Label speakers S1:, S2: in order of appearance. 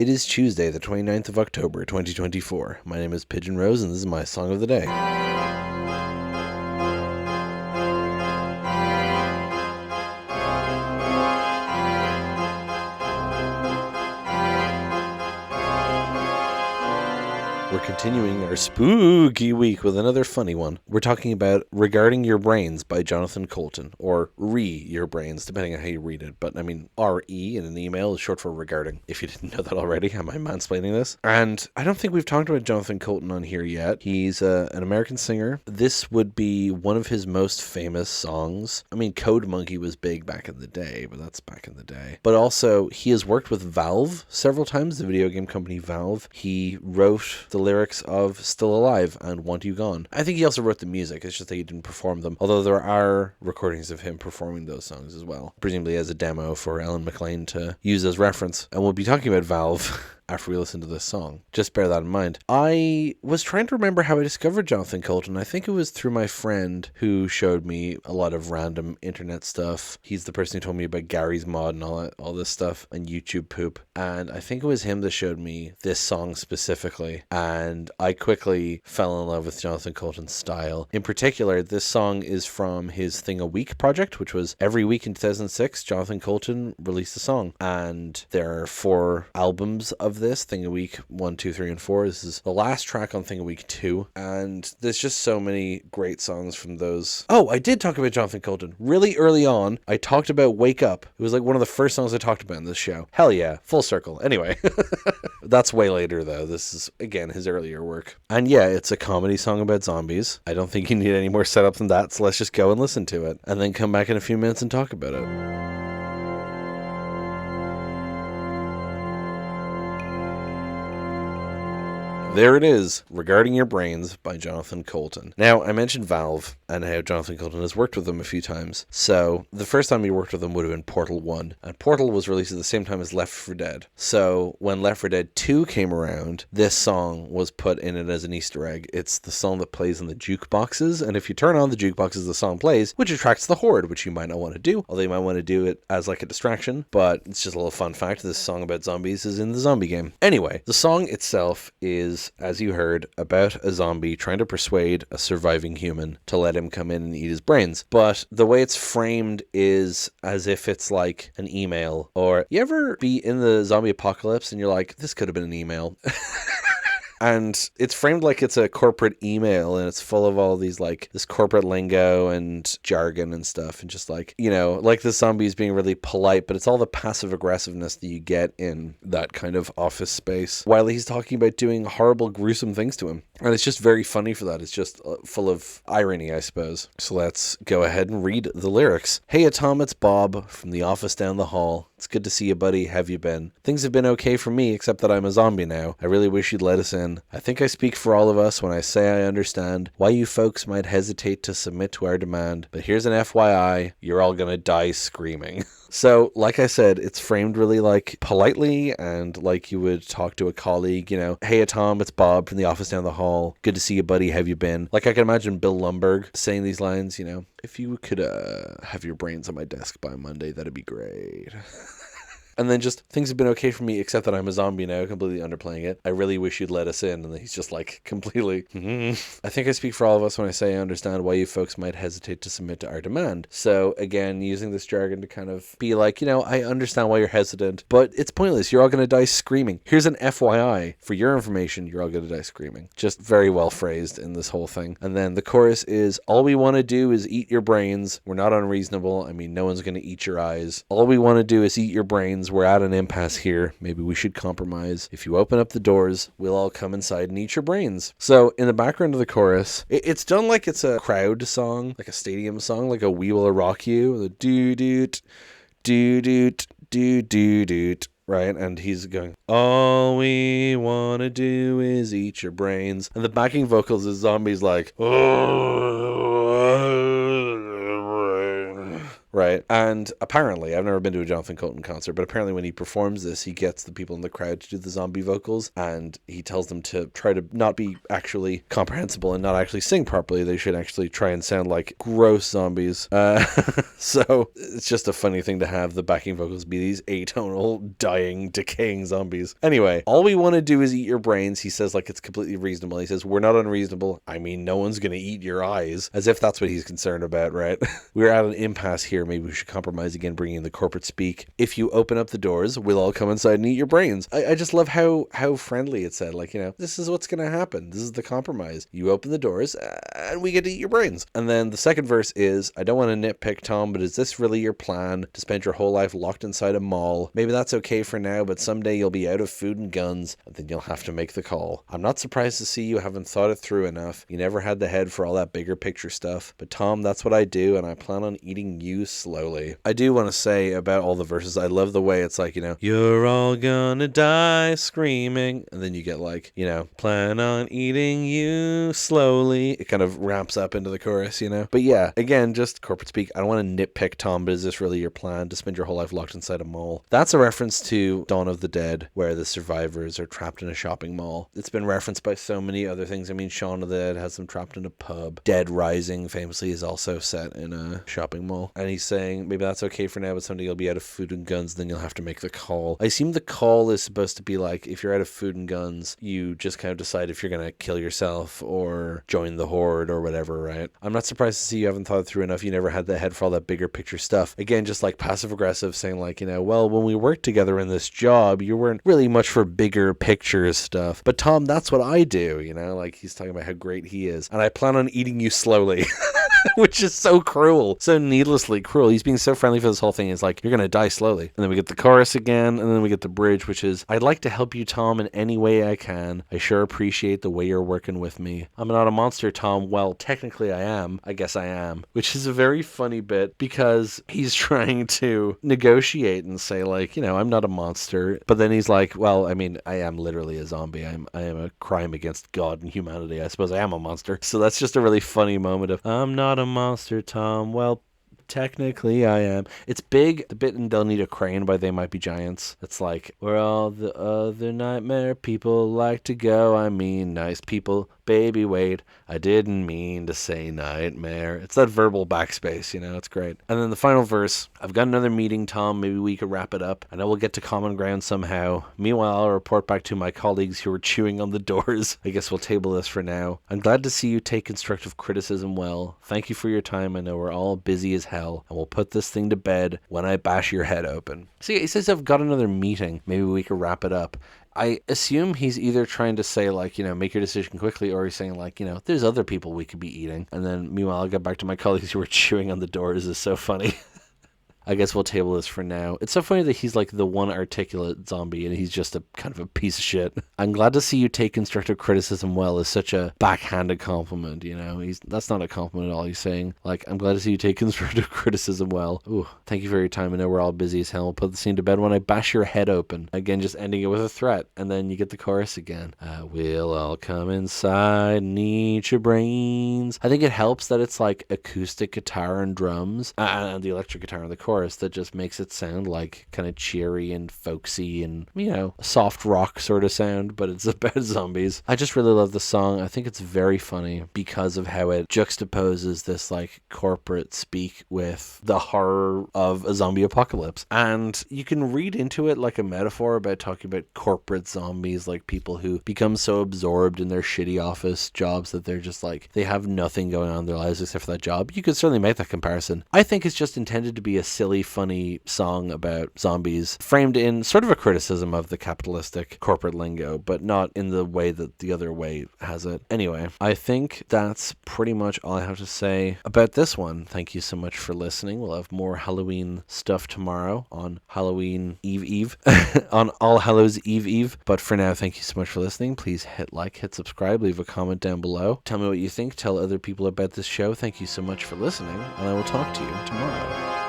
S1: It is Tuesday, the 29th of October, 2024. My name is Pigeon Rose, and this is my song of the day. We're continuing our spooky week with another funny one. We're talking about Regarding Your Brains by Jonathan Coulton, or Your Brains, depending on how you read it. But I mean, R-E in an email is short for regarding. If you didn't know that already, am I mansplaining this? And I don't think we've talked about Jonathan Coulton on here yet. He's an American singer. This would be one of his most famous songs. I mean, Code Monkey was big back in the day, but that's back in the day. But also, he has worked with Valve several times, the video game company Valve. He wrote the lyrics of Still Alive and Want You Gone. I think he also wrote the music, it's just that he didn't perform them, although there are recordings of him performing those songs as well, presumably as a demo for Ellen MacLeod to use as reference. And we'll be talking about Valve after we listen to this song. Just bear that in mind. I was trying to remember how I discovered Jonathan Coulton. I think it was through my friend who showed me a lot of random internet stuff. He's the person who told me about Gary's Mod and all this stuff and YouTube poop. And I think it was him that showed me this song specifically. And I quickly fell in love with Jonathan Coulton's style. In particular, this song is from his Thing a Week project, which was every week in 2006, Jonathan Coulton released a song. And there are 4 albums of this, Thing a Week 1, 2, 3, and 4. This is the last track on Thing a Week 2, and there's just so many great songs from those. Oh, I did talk about Jonathan Coulton really early on. I talked about Wake Up. It was like one of the first songs I talked about in this show. Hell yeah, full circle. Anyway, that's way later though. This is again his earlier work, and yeah, it's a comedy song about zombies. I don't think you need any more setup than that, so let's just go and listen to it and then come back in a few minutes and talk about it. There it is, Regarding Your Brains by Jonathan Coulton. Now, I mentioned Valve and how Jonathan Coulton has worked with them a few times. So, the first time he worked with them would have been Portal 1. And Portal was released at the same time as Left 4 Dead. So, when Left 4 Dead 2 came around, this song was put in it as an Easter egg. It's the song that plays in the jukeboxes. And if you turn on the jukeboxes, the song plays, which attracts the horde, which you might not want to do. Although you might want to do it as like a distraction. But it's just a little fun fact. This song about zombies is in the zombie game. Anyway, the song itself is, as you heard, about a zombie trying to persuade a surviving human to let him come in and eat his brains. But the way it's framed is as if it's like an email. Or you ever be in the zombie apocalypse and you're like, this could have been an email. And it's framed like it's a corporate email, and it's full of all these, like, this corporate lingo and jargon and stuff, and just like, you know, like the zombies being really polite, but it's all the passive aggressiveness that you get in that kind of office space, while he's talking about doing horrible, gruesome things to him. And it's just very funny for that. It's just full of irony, I suppose. So let's go ahead and read the lyrics. Hey, Tom, it's Bob from the office down the hall. It's good to see you, buddy. Have you been? Things have been okay for me, except that I'm a zombie now. I really wish you'd let us in. I think I speak for all of us when I say I understand why you folks might hesitate to submit to our demand. But here's an FYI, you're all gonna die screaming. So, like I said, it's framed really like politely and like you would talk to a colleague, you know, hey Tom, it's Bob from the office down the hall. Good to see you, buddy. Have you been? Like I can imagine Bill Lumbergh saying these lines, you know, if you could have your brains on my desk by Monday, that'd be great. And then just, things have been okay for me, except that I'm a zombie now, completely underplaying it. I really wish you'd let us in. And then he's just like, completely, I think I speak for all of us when I say I understand why you folks might hesitate to submit to our demand. So again, using this jargon to kind of be like, you know, I understand why you're hesitant, but it's pointless. You're all going to die screaming. Here's an FYI. For your information, you're all going to die screaming. Just very well phrased in this whole thing. And then the chorus is, all we want to do is eat your brains. We're not unreasonable. I mean, no one's going to eat your eyes. All we want to do is eat your brains. We're at an impasse here. Maybe we should compromise. If you open up the doors, we'll all come inside and eat your brains. So in the background of the chorus, it's done like it's a crowd song, like a stadium song, like a We Will Rock You, the doo-doot, doo-doot, doo-doo-doot. Right, and he's going, all we want to do is eat your brains. And the backing vocals is zombies like, right, right? And apparently, I've never been to a Jonathan Coulton concert, but apparently when he performs this, he gets the people in the crowd to do the zombie vocals, and he tells them to try to not be actually comprehensible and not actually sing properly. They should actually try and sound like gross zombies. So it's just a funny thing to have the backing vocals be these atonal, dying, decaying zombies. Anyway, all we want to do is eat your brains. He says like it's completely reasonable. He says, we're not unreasonable. I mean, no one's going to eat your eyes. As if that's what he's concerned about, right? We're at an impasse here. Maybe we should compromise again, bringing in the corporate speak. If you open up the doors, we'll all come inside and eat your brains. I just love how friendly it said. Like, this is what's going to happen. This is the compromise. You open the doors and we get to eat your brains. And then the second verse is, I don't want to nitpick, Tom, but is this really your plan? To spend your whole life locked inside a mall? Maybe that's okay for now, but someday you'll be out of food and guns, and then you'll have to make the call. I'm not surprised to see you haven't thought it through enough. You never had the head for all that bigger picture stuff. But Tom, that's what I do, and I plan on eating you slowly. I do want to say about all the verses, I love the way it's like, you're all gonna die screaming, and then you get like, plan on eating you slowly. It kind of ramps up into the chorus, But yeah, again, just corporate speak. I don't want to nitpick, Tom, but is this really your plan? To spend your whole life locked inside a mall? That's a reference to Dawn of the Dead, where the survivors are trapped in a shopping mall. It's been referenced by so many other things. I mean, Shaun of the Dead has them trapped in a pub. Dead Rising famously is also set in a shopping mall. And he's saying, maybe that's okay for now, but someday you'll be out of food and guns, then you'll have to make the call. I assume the call is supposed to be like, if you're out of food and guns, you just kind of decide if you're going to kill yourself or join the horde or whatever, right? I'm not surprised to see you haven't thought it through enough. You never had the head for all that bigger picture stuff. Again, just like passive aggressive, saying like, well, when we worked together in this job, you weren't really much for bigger picture stuff. But Tom, that's what I do, like he's talking about how great he is. And I plan on eating you slowly. Which is so cruel, so needlessly cruel. He's being so friendly for this whole thing. It's like, you're going to die slowly. And then we get the chorus again, and then we get the bridge, which is, I'd like to help you, Tom, in any way I can. I sure appreciate the way you're working with me. I'm not a monster, Tom. Well, technically I am. I guess I am. Which is a very funny bit, because he's trying to negotiate and say, like, I'm not a monster. But then he's like, well, I mean, I am literally a zombie. I am a crime against God and humanity. I suppose I am a monster. So that's just a really funny moment of, I'm not a monster, Tom. Well, technically I am. It's big. The bit in They'll Need a Crane by They Might Be Giants. It's like, where all the other nightmare people like to go. I mean, nice people. Baby, wait, I didn't mean to say nightmare. It's that verbal backspace, it's great. And then the final verse, I've got another meeting, Tom. Maybe we could wrap it up. I know we'll get to common ground somehow. Meanwhile, I'll report back to my colleagues who are chewing on the doors. I guess we'll table this for now. I'm glad to see you take constructive criticism well. Thank you for your time. I know we're all busy as hell, and we'll put this thing to bed when I bash your head open. So yeah, he says, I've got another meeting. Maybe we could wrap it up. I assume he's either trying to say, like, make your decision quickly, or he's saying, like, there's other people we could be eating. And then, meanwhile, I'll get back to my colleagues who are chewing on the doors. Is so funny. I guess we'll table this for now. It's so funny that he's like the one articulate zombie and he's just a kind of a piece of shit. I'm glad to see you take constructive criticism well is such a backhanded compliment, that's not a compliment at all. He's saying, like, I'm glad to see you take constructive criticism well. Ooh, thank you for your time. I know we're all busy as hell. We'll put the scene to bed when I bash your head open. Again, just ending it with a threat. And then you get the chorus again. We'll all come inside and eat your brains. I think it helps that it's like acoustic guitar and drums and the electric guitar in the chorus that just makes it sound like kind of cheery and folksy and, a soft rock sort of sound, but it's about zombies. I just really love the song. I think it's very funny because of how it juxtaposes this like corporate speak with the horror of a zombie apocalypse. And you can read into it like a metaphor about talking about corporate zombies, like people who become so absorbed in their shitty office jobs that they're just like, they have nothing going on in their lives except for that job. You could certainly make that comparison. I think it's just intended to be a silly, funny song about zombies, framed in sort of a criticism of the capitalistic corporate lingo, but not in the way that the other way has it. Anyway, I think that's pretty much all I have to say about this one. Thank you so much for listening. We'll have more Halloween stuff tomorrow on Halloween Eve, on All Hallows Eve. But for now, thank you so much for listening. Please hit like, hit subscribe, leave a comment down below. Tell me what you think. Tell other people about this show. Thank you so much for listening, and I will talk to you tomorrow.